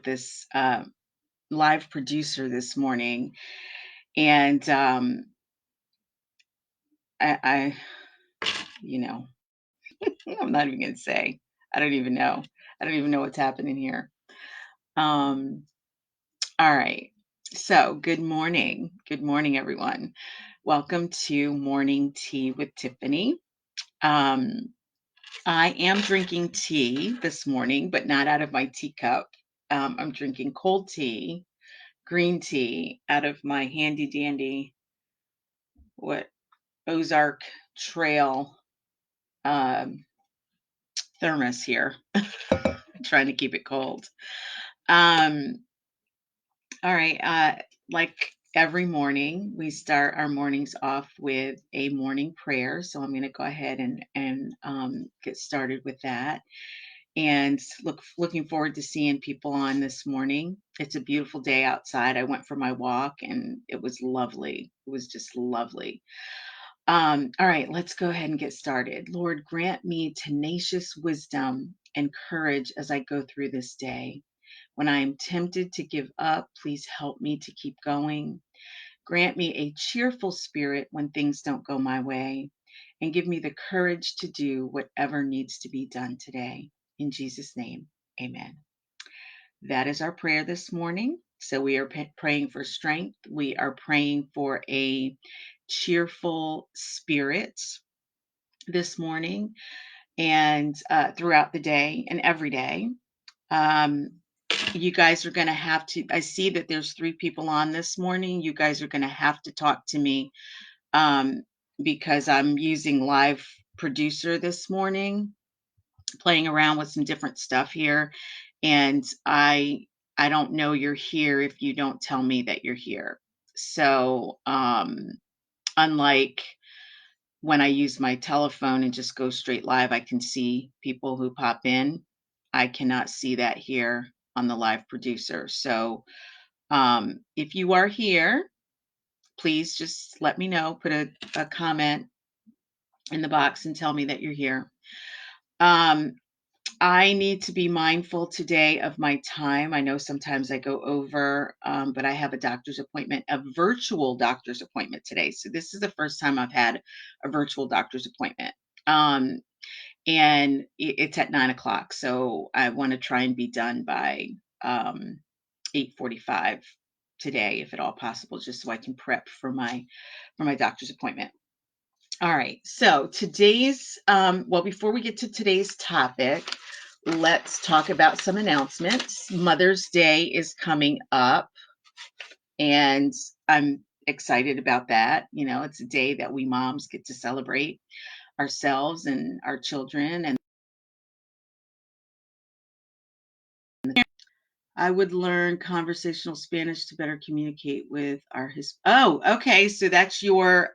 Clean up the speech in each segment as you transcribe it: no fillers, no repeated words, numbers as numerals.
with this live producer this morning, and I, you know, I'm not even gonna say. I don't even know. I don't even know what's happening here. Um, all right. So, good morning. Good morning, everyone. Welcome to Morning Tea with Tiffany. Um, I am drinking tea this morning, but not out of my teacup. I'm drinking cold tea, green tea, out of my handy dandy what Ozark Trail um, thermos here. Trying to keep it cold. Um, all right. Like every morning, we start our mornings off with a morning prayer. So I'm going to go ahead and get started with that. And looking forward to seeing people on this morning. It's a beautiful day outside. I went for my walk and it was lovely. It was just lovely. All right, let's go ahead and get started. Lord, grant me tenacious wisdom and courage as I go through this day. When I am tempted to give up, please help me to keep going. Grant me a cheerful spirit when things don't go my way, and give me the courage to do whatever needs to be done today. In Jesus' name, amen. That is our prayer this morning. So we are praying for strength. We are praying for a cheerful spirit this morning and throughout the day and every day. Um, you guys are going to have to, I see that there's 3 people on this morning. You guys are going to have to talk to me um, because I'm using live producer this morning, playing around with some different stuff here. And I don't know you're here if you don't tell me that you're here. So unlike when I use my telephone and just go straight live, I can see people who pop in. I cannot see that here on the live producer. So if you are here, please just let me know, put a comment in the box and tell me that you're here. Um, I need to be mindful today of my time. I know sometimes I go over, but I have a doctor's appointment, a virtual doctor's appointment today. So this is the first time I've had a virtual doctor's appointment. Um, and it's at 9 o'clock. So I want to try and be done by 8:45 today, if at all possible, just so I can prep for my doctor's appointment. All right. So today's well, before we get to today's topic, let's talk about some announcements. Mother's Day is coming up, and I'm excited about that. You know, it's a day that we moms get to celebrate ourselves and our children. And I would learn conversational Spanish to better communicate with our Oh, okay. So that's your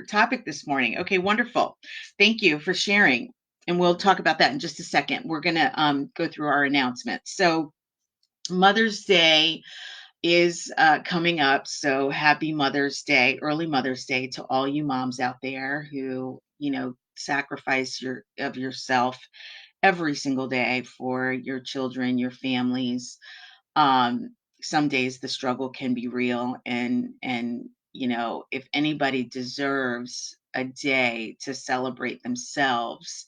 topic this morning. Okay, wonderful. Thank you for sharing. And we'll talk about that in just a second. We're gonna go through our announcements. So Mother's Day is coming up. So happy Mother's Day, early Mother's Day to all you moms out there who, sacrifice of yourself every single day for your children, your families. Some days the struggle can be real, and if anybody deserves a day to celebrate themselves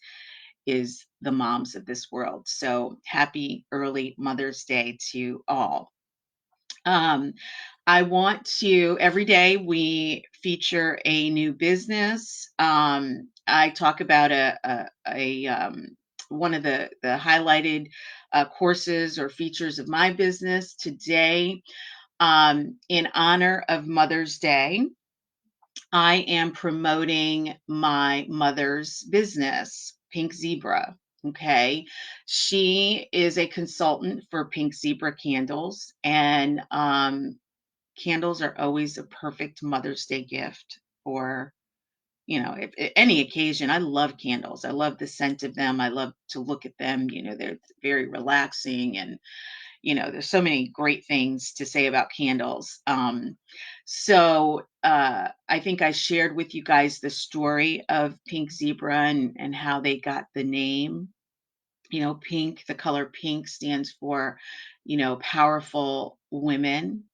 is the moms of this world. So happy early Mother's Day to all. Um, I want to, every day we feature a new business. I talk about one of the highlighted courses or features of my business today. In honor of Mother's Day, I am promoting my mother's business, Pink Zebra. Okay. She is a consultant for Pink Zebra candles, and candles are always a perfect Mother's Day gift for, if any occasion. I love candles. I love the scent of them. I love to look at them. They're very relaxing, and there's so many great things to say about candles. So I think I shared with you guys the story of Pink Zebra and how they got the name. Pink, the color pink stands for, powerful women.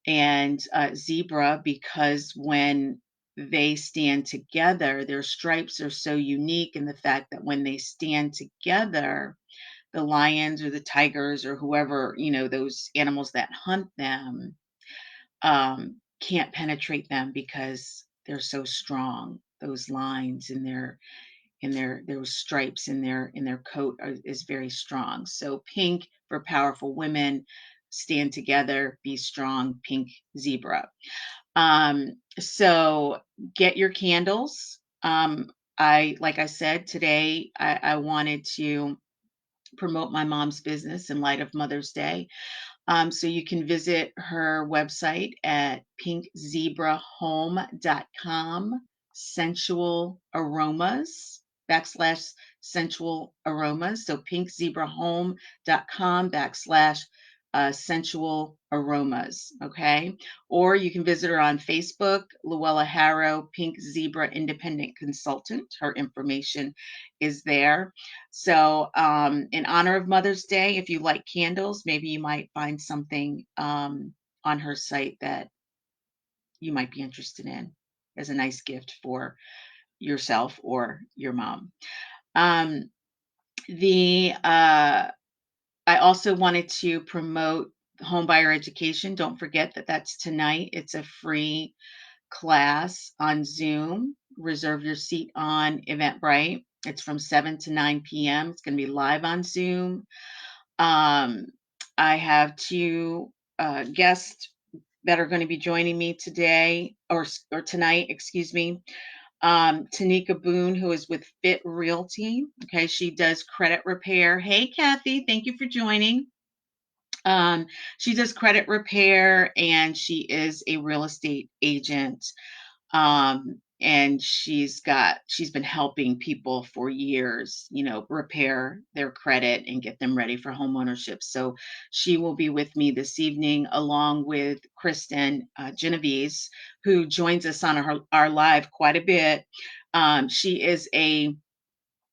And zebra, because when they stand together, their stripes are so unique in the fact that when they stand together, the lions or the tigers or whoever, those animals that hunt them, can't penetrate them because they're so strong. Those lines in their those stripes in their coat is very strong. So pink for powerful women, stand together, be strong, pink zebra. So get your candles. Like I said, today I wanted to promote my mom's business in light of Mother's Day. So you can visit her website at pinkzebrahome.com, sensual aromas, backslash sensual aromas. So pinkzebrahome.com backslash sensual aromas. Okay. Or you can visit her on Facebook, Luella Harrow, Pink Zebra Independent Consultant. Her information is there. So, in honor of Mother's Day, if you like candles, maybe you might find something on her site that you might be interested in as a nice gift for yourself or your mom. Um, the I also wanted to promote home buyer education. Don't forget that that's tonight. It's a free class on Zoom. Reserve your seat on Eventbrite. It's from 7 to 9 p.m. It's going to be live on Zoom. Um, I have two guests that are going to be joining me today or tonight, excuse me. Tanika Boone, who is with Fit Realty. Okay, she does credit repair. Hey, Kathy, thank you for joining. Um, she does credit repair and she is a real estate agent. And she's been helping people for years, repair their credit and get them ready for home ownership. So she will be with me this evening along with Kristen Genovese, who joins us on our live quite a bit. She is a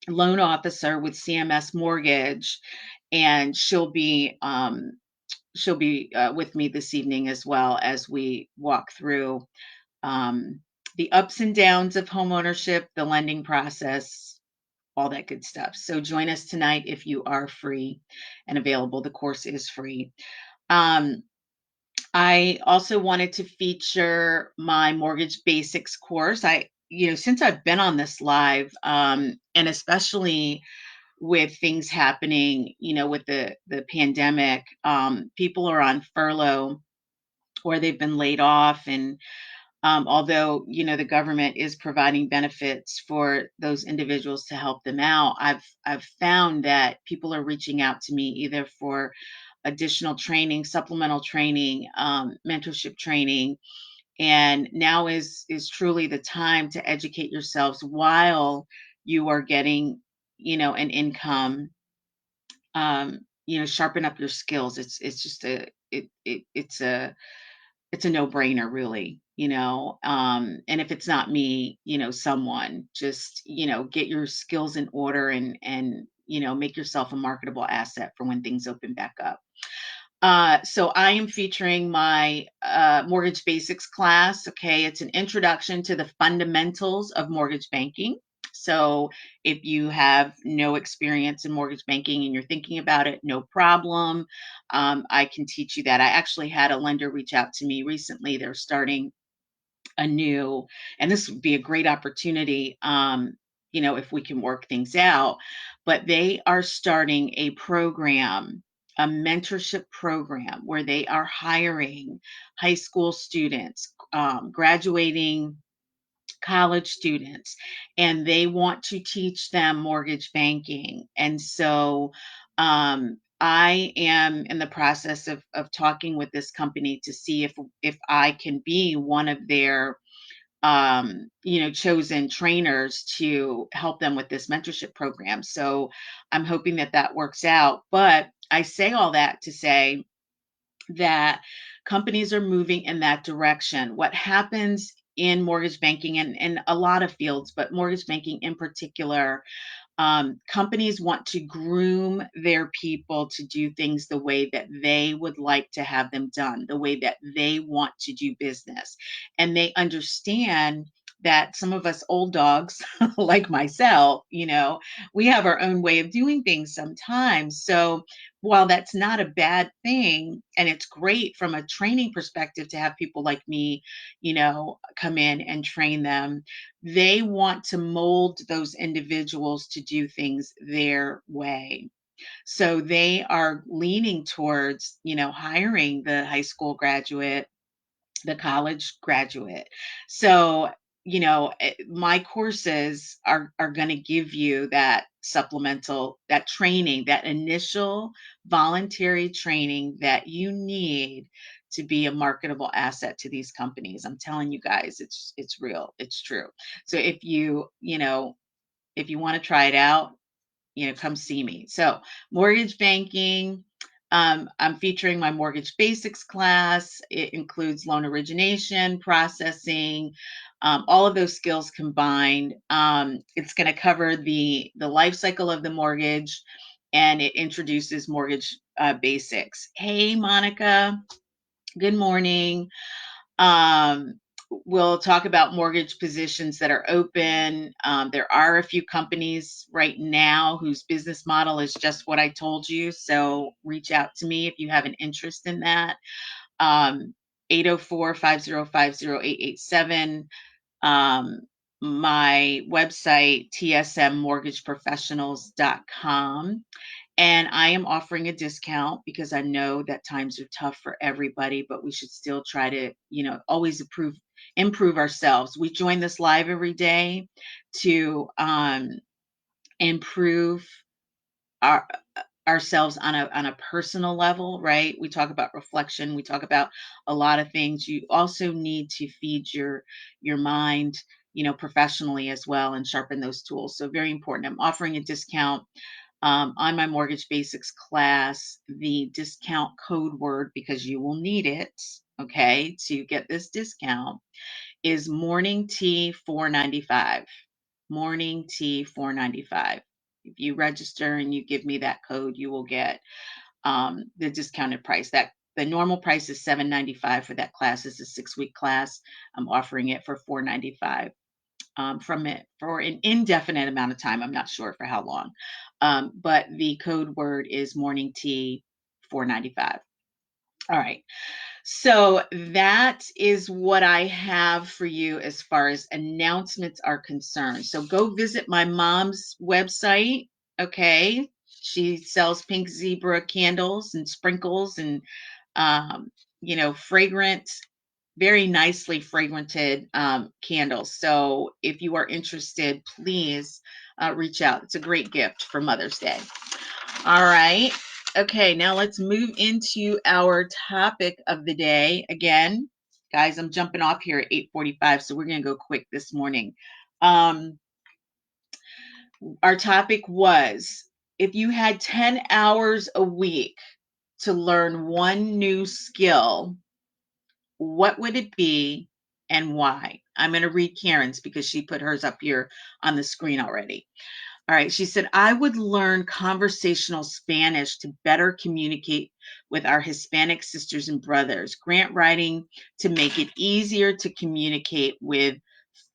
loan officer with CMS Mortgage, and she'll be with me this evening as well as we walk through um, the ups and downs of homeownership, the lending process, all that good stuff. So join us tonight if you are free and available. The course is free. Um, I also wanted to feature my mortgage basics course. Since I've been on this live, and especially with things happening, with the pandemic, people are on furlough or they've been laid off, and although the government is providing benefits for those individuals to help them out, I've found that people are reaching out to me either for additional training, supplemental training, mentorship training, and now is truly the time to educate yourselves while you are getting an income. Sharpen up your skills. It's just it's a no-brainer, really. And if it's not me, someone, just get your skills in order and make yourself a marketable asset for when things open back up. So I am featuring my mortgage basics class. Okay, it's an introduction to the fundamentals of mortgage banking. So if you have no experience in mortgage banking and you're thinking about it, no problem. I can teach you that. I actually had a lender reach out to me recently. They're starting a new, and this would be a great opportunity, if we can work things out, but they are starting a mentorship program where they are hiring high school students, graduating college students, and they want to teach them mortgage banking. And so I am in the process of talking with this company to see if I can be one of their chosen trainers to help them with this mentorship program. So I'm hoping that that works out. But I say all that to say that companies are moving in that direction. What happens in mortgage banking and a lot of fields, but mortgage banking in particular, Companies want to groom their people to do things the way that they would like to have them done, the way that they want to do business. And they understand that some of us old dogs, like myself, we have our own way of doing things sometimes. So while that's not a bad thing, and it's great from a training perspective to have people like me, come in and train them, they want to mold those individuals to do things their way. So they are leaning towards, hiring the high school graduate, the college graduate. So, my courses are going to give you that supplemental, that training, that initial voluntary training that you need to be a marketable asset to these companies. I'm telling you guys, it's real, it's true. So if you want to try it out, come see me. So, mortgage banking. I'm featuring my mortgage basics class. It includes loan origination, processing, all of those skills combined. It's going to cover the life cycle of the mortgage, and it introduces mortgage basics. Hey, Monica. Good morning. Um, we'll talk about mortgage positions that are open. There are a few companies right now whose business model is just what I told you. So reach out to me if you have an interest in that. 804 Um, my website, tsmmortgageprofessionals.com. And I am offering a discount because I know that times are tough for everybody, but we should still try to, always improve ourselves. We join this live every day to improve our ourselves on a personal level, right? We talk about reflection, we talk about a lot of things. You also need to feed your mind, professionally as well, and sharpen those tools. So very important. I'm offering a discount on my mortgage basics class. The discount code word, because you will need it, okay, to get this discount, is morning tea 495. Morning tea 495. If you register and you give me that code, you will get the discounted price. That the normal price is $795 for that class. It's a 6-week class. I'm offering it for $495 from it for an indefinite amount of time. I'm not sure for how long, but the code word is morning tea 495. All right. So that is what I have for you as far as announcements are concerned. So go visit my mom's website. Okay. She sells pink zebra candles and sprinkles and, um, fragrant, very nicely fragranted candles. So if you are interested, please reach out. It's a great gift for Mother's Day. All right. Okay, now let's move into our topic of the day. Again, guys, I'm jumping off here at 8:45, so we're going to go quick this morning. Um, our topic was, if you had 10 hours a week to learn one new skill, what would it be and why? I'm going to read Karen's because she put hers up here on the screen already. All right. She said, I would learn conversational Spanish to better communicate with our Hispanic sisters and brothers. Grant writing to make it easier to communicate with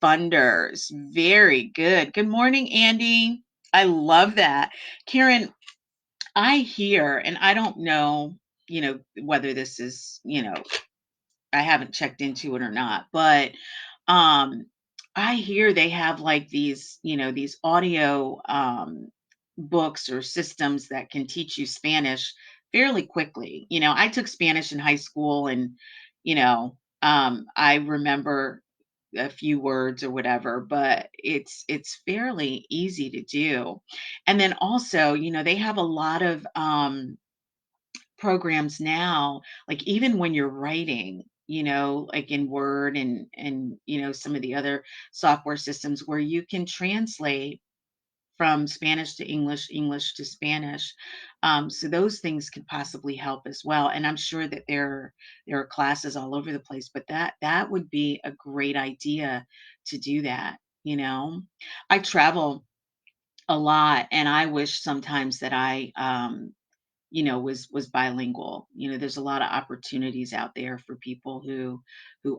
funders. Very good. Good morning, Andy. I love that. Karen, I hear, and I don't know, whether this is, I haven't checked into it or not, but um I hear they have like these audio books or systems that can teach you Spanish fairly quickly. I took Spanish in high school, and I remember a few words or whatever, but it's fairly easy to do. And then also, they have a lot of programs now, like even when you're writing, like in Word and some of the other software systems where you can translate from Spanish to English, English to Spanish. So those things could possibly help as well. And I'm sure that there are classes all over the place, but that would be a great idea to do that. I travel a lot, and I wish sometimes that I, was bilingual. There's a lot of opportunities out there for people who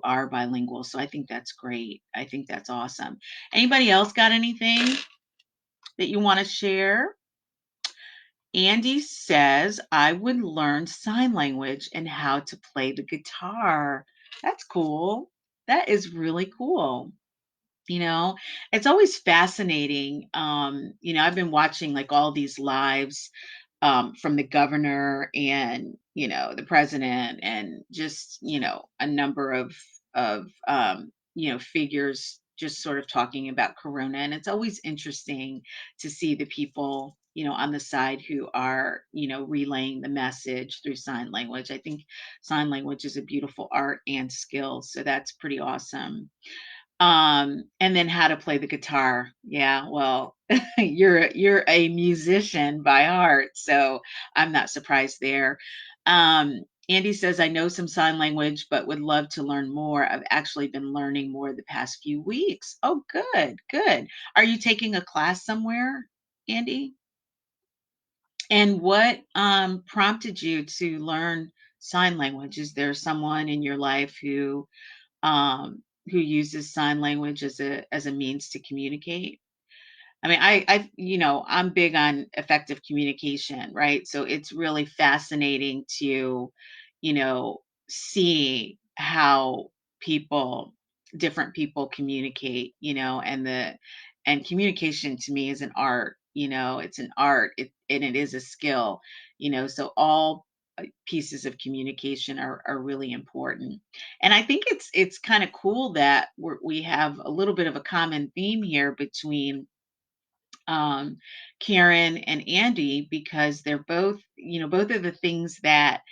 are bilingual. So I think that's great. I think that's awesome. Anybody else got anything that you want to share? Andy says, I would learn sign language and how to play the guitar. That's cool. That is really cool. You know, it's always fascinating. I've been watching like all these lives from the governor and the president and just a number of figures just sort of talking about corona, and it's always interesting to see the people on the side who are relaying the message through sign language. I think sign language is a beautiful art and skill, so that's pretty awesome. And then how to play the guitar. Yeah, well, you're a musician by heart, so I'm not surprised there. Andy says, I know some sign language, but would love to learn more. I've actually been learning more the past few weeks. Oh, good, good. Are you taking a class somewhere, Andy? And what prompted you to learn sign language? Is there someone in your life who uses sign language as a means to communicate? I mean, I'm big on effective communication, right? So it's really fascinating to, see how people, different people communicate, and communication to me is an art, it's an art, and it is a skill, so all pieces of communication are really important. And I think it's kind of cool that we have a little bit of a common theme here between um, Karen and Andy, because they're both, both of the things that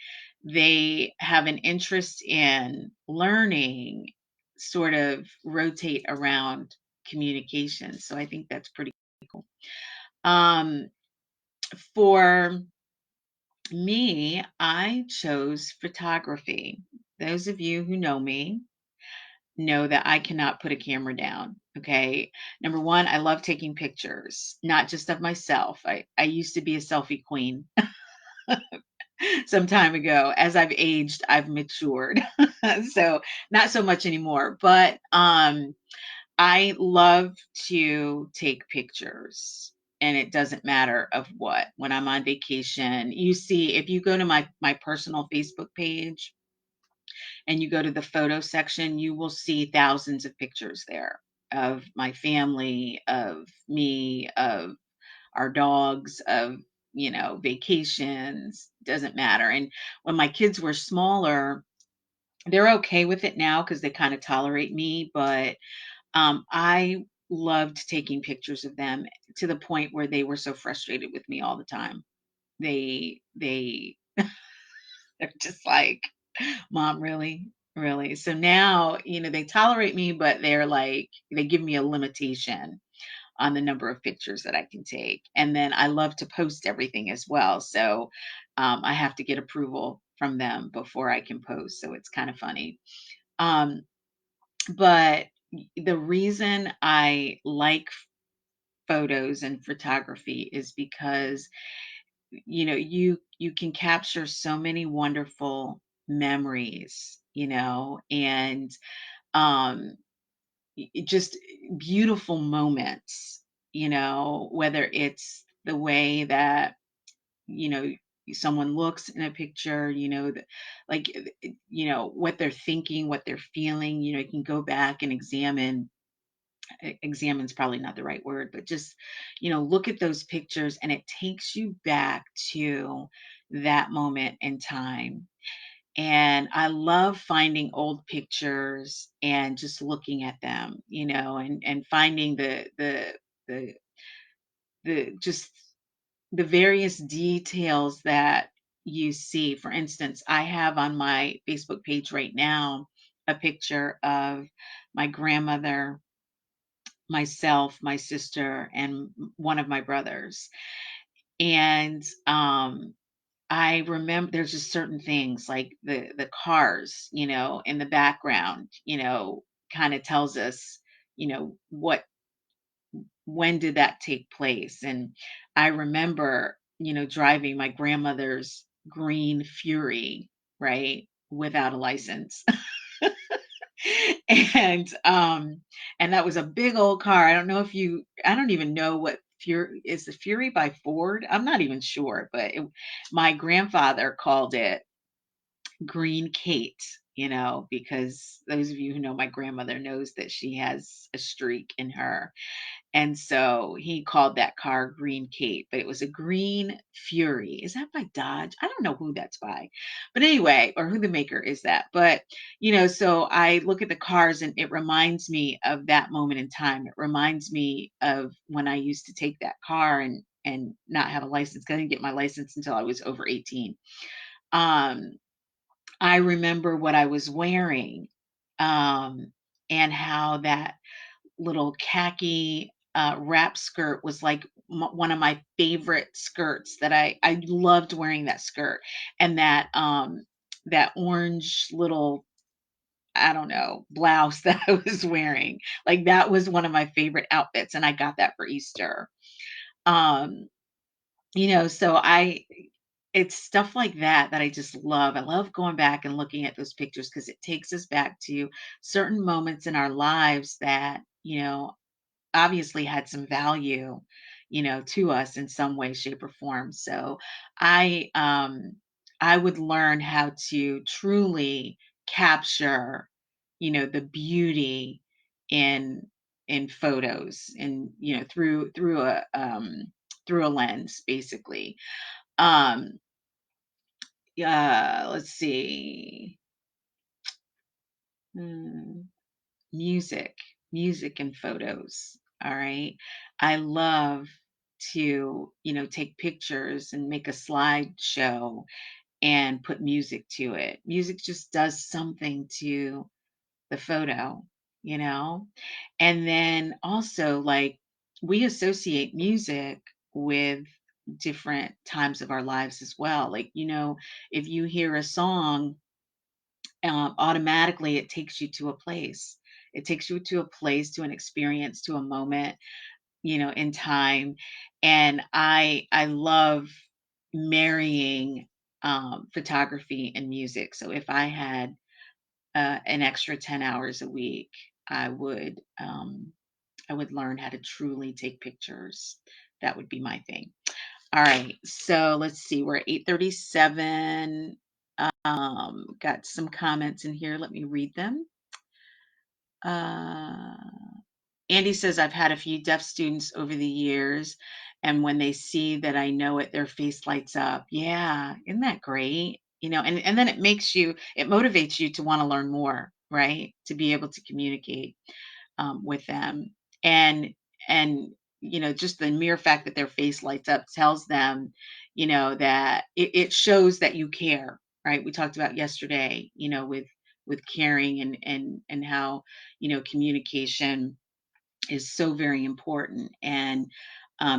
they have an interest in learning sort of rotate around communication. So I think that's pretty cool. Um, for me, I chose photography. Those of you who know me know that I cannot put a camera down. Okay. Number one, I love taking pictures, not just of myself. I used to be a selfie queen some time ago. As I've aged, I've matured. So not so much anymore. But I love to take pictures. And it doesn't matter of what. When I'm on vacation, you see, if you go to my personal Facebook page, and you go to the photo section, you will see thousands of pictures there of my family, of me, of our dogs, of vacations, doesn't matter. And when my kids were smaller, they're okay with it now because they kind of tolerate me, but I loved taking pictures of them to the point where they were so frustrated with me all the time. They're just like, Mom, really? Really? So now, they tolerate me, but they give me a limitation on the number of pictures that I can take. And then I love to post everything as well. So I have to get approval from them before I can post. So it's kind of funny. Um, but the reason I like photos and photography is because you can capture so many wonderful memories, and um just beautiful moments, whether it's the way that you know someone looks in a picture, like what they're thinking, what they're feeling. You can go back and examine's probably not the right word, but just, look at those pictures and it takes you back to that moment in time. And I love finding old pictures and just looking at them, and finding the just the various details that you see. For instance, I have on my Facebook page right now a picture of my grandmother, myself, my sister, and one of my brothers. And I remember there's just certain things like the cars, in the background, kind of tells us, what when did that take place? And I remember, driving my grandmother's green Fury, right, without a license. and and that was a big old car. I don't even know what Fury is. The Fury by Ford? I'm not even sure, but my grandfather called it Green Kate, because those of you who know my grandmother knows that she has a streak in her. And so he called that car Green Kate, but it was a Green Fury. Is that by Dodge? I don't know who that's by. But anyway, or who the maker is that. But, so I look at the cars and it reminds me of that moment in time. It reminds me of when I used to take that car and not have a license. 'Cause I didn't get my license until I was over 18. Um, I remember what I was wearing, and how that little khaki wrap skirt was like one of my favorite skirts that I loved wearing that skirt, and that orange little, I don't know, blouse that I was wearing. Like that was one of my favorite outfits, and I got that for Easter. Um, so it's stuff like that that I just love. I love going back and looking at those pictures because it takes us back to certain moments in our lives that, obviously had some value, to us in some way, shape, or form. So I um I would learn how to truly capture, the beauty in photos and, through a lens, basically. Um let's see. Hmm. Music, music and photos. All right. I love to, take pictures and make a slideshow and put music to it. Music just does something to the photo, you know? And then also, like, we associate music with different times of our lives as well. Like, if you hear a song, automatically it takes you to a place. It takes you to a place, to an experience, to a moment, in time. And I love marrying photography and music. So if I had an extra 10 hours a week, I would um, I would learn how to truly take pictures. That would be my thing. All right. So let's see. We're at 8:37. Got some comments in here. Let me read them. Uh, Andy says, I've had a few deaf students over the years, and when they see that I know it, their face lights up. Yeah, isn't that great? And then it motivates you to want to learn more, right? To be able to communicate with them. And just the mere fact that their face lights up tells them, that it shows that you care, right? We talked about yesterday, with caring and how, communication is so very important. And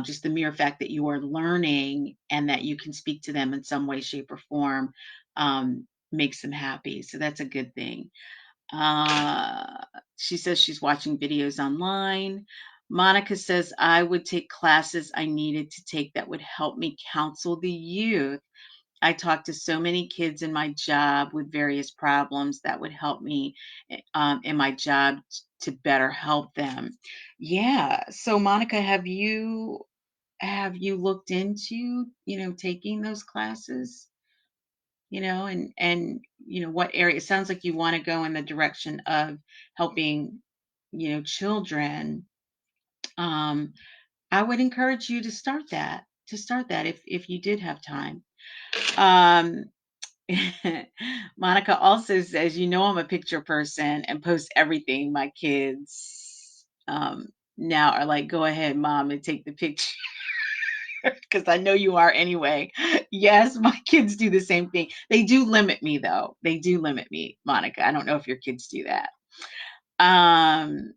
just the mere fact that you are learning and that you can speak to them in some way, shape, or form, makes them happy. So that's a good thing. Uh, she says she's watching videos online. Monica says, I would take classes I needed to take that would help me counsel the youth. I talk to so many kids in my job with various problems that would help me in my job to better help them. Yeah. So Monica, have you looked into, taking those classes? And what area? It sounds like you want to go in the direction of helping, children. Um, I would encourage you to start that if you did have time. Um, Monica also says, I'm a picture person and post everything. My kids now are like, go ahead, mom, and take the picture. Because I know you are anyway. Yes, my kids do the same thing. They do limit me, though. They do limit me, Monica. I don't know if your kids do that. Um,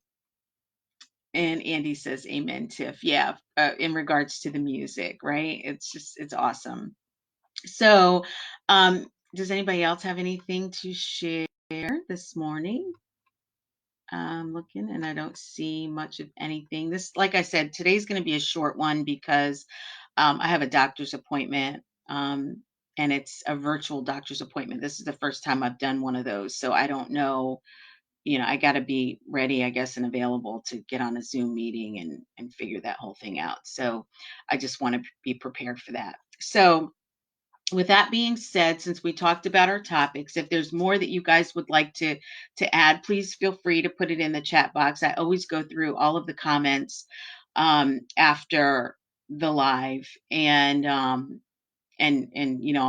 and Andy says, Amen, Tiff. Yeah, in regards to the music, right? It's awesome. So, does anybody else have anything to share this morning? I'm looking and I don't see much of anything. This, like I said, today's going to be a short one because I have a doctor's appointment, and it's a virtual doctor's appointment. This is the first time I've done one of those. So I don't know, I got to be ready, I guess, and available to get on a Zoom meeting and figure that whole thing out. So I just want to be prepared for that. So with that being said, since we talked about our topics, if there's more that you guys would like to add, please feel free to put it in the chat box. I always go through all of the comments after the live, and I'll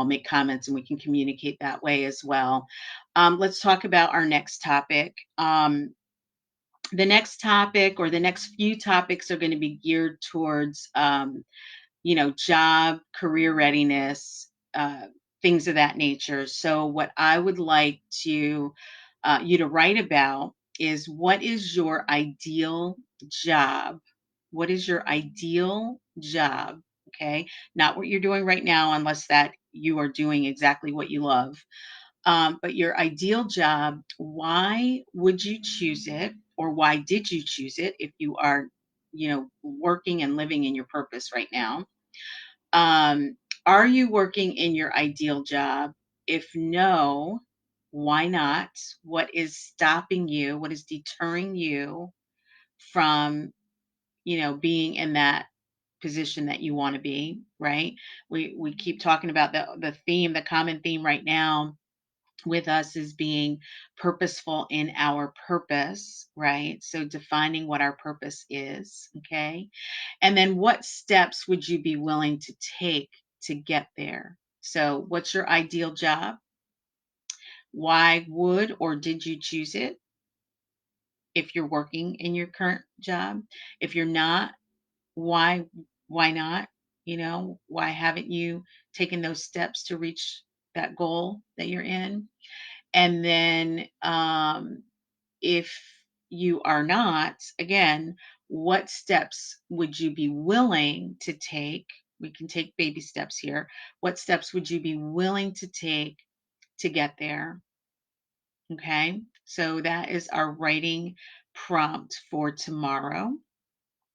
make comments and we can communicate that way as well. Let's talk about our next topic. The next topic, or the next few topics, are going to be geared towards job, career readiness, things of that nature. So, what I would like you to write about is, what is your ideal job? What is your ideal job? Okay, not what you're doing right now, unless that you are doing exactly what you love. But your ideal job, why would you choose it? Or why did you choose it if you are, working and living in your purpose right now? Um, are you working in your ideal job? If no, why not? What is stopping you? What is deterring you from, being in that position that you want to be, right? We keep talking about the common theme right now with us is being purposeful in our purpose, right? So defining what our purpose is, okay? And then what steps would you be willing to take to get there? So, what's your ideal job? Why would or did you choose it if you're working in your current job? If you're not, why why not? Why haven't you taken those steps to reach that goal that you're in? And then if you are not, again, what steps would you be willing to take? We can take baby steps here. What steps would you be willing to take to get there? Okay. So that is our writing prompt for tomorrow.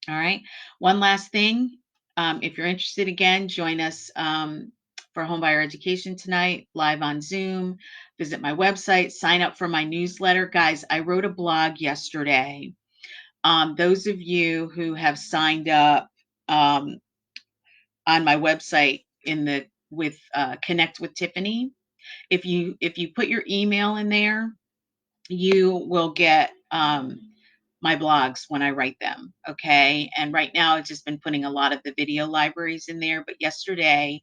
All right. One last thing. If you're interested, again, join us for Homebuyer Education tonight, live on Zoom. Visit my website, sign up for my newsletter. Guys, I wrote a blog yesterday. Those of you who have signed up um, on my website in the with Connect with Tiffany, if you put your email in there, you will get my blogs when I write them. Okay. And right now, I've just been putting a lot of the video libraries in there. But yesterday,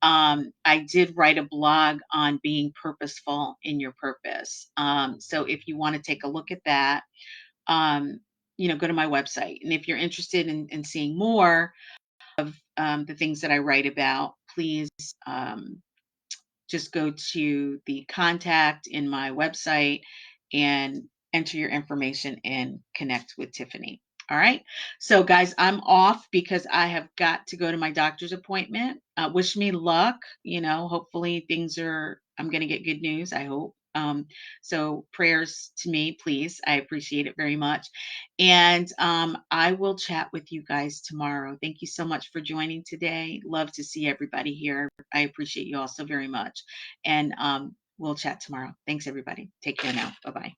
I did write a blog on being purposeful in your purpose. So if you want to take a look at that, um, go to my website. And if you're interested in seeing more of the things that I write about, please just go to the contact in my website and enter your information and connect with Tiffany. All right. So, guys, I'm off because I have got to go to my doctor's appointment. Wish me luck. Hopefully I'm going to get good news. I hope. So, prayers to me, please. I appreciate it very much. And I will chat with you guys tomorrow. Thank you so much for joining today. Love to see everybody here. I appreciate you all so very much. And we'll chat tomorrow. Thanks, everybody. Take care now. Bye bye.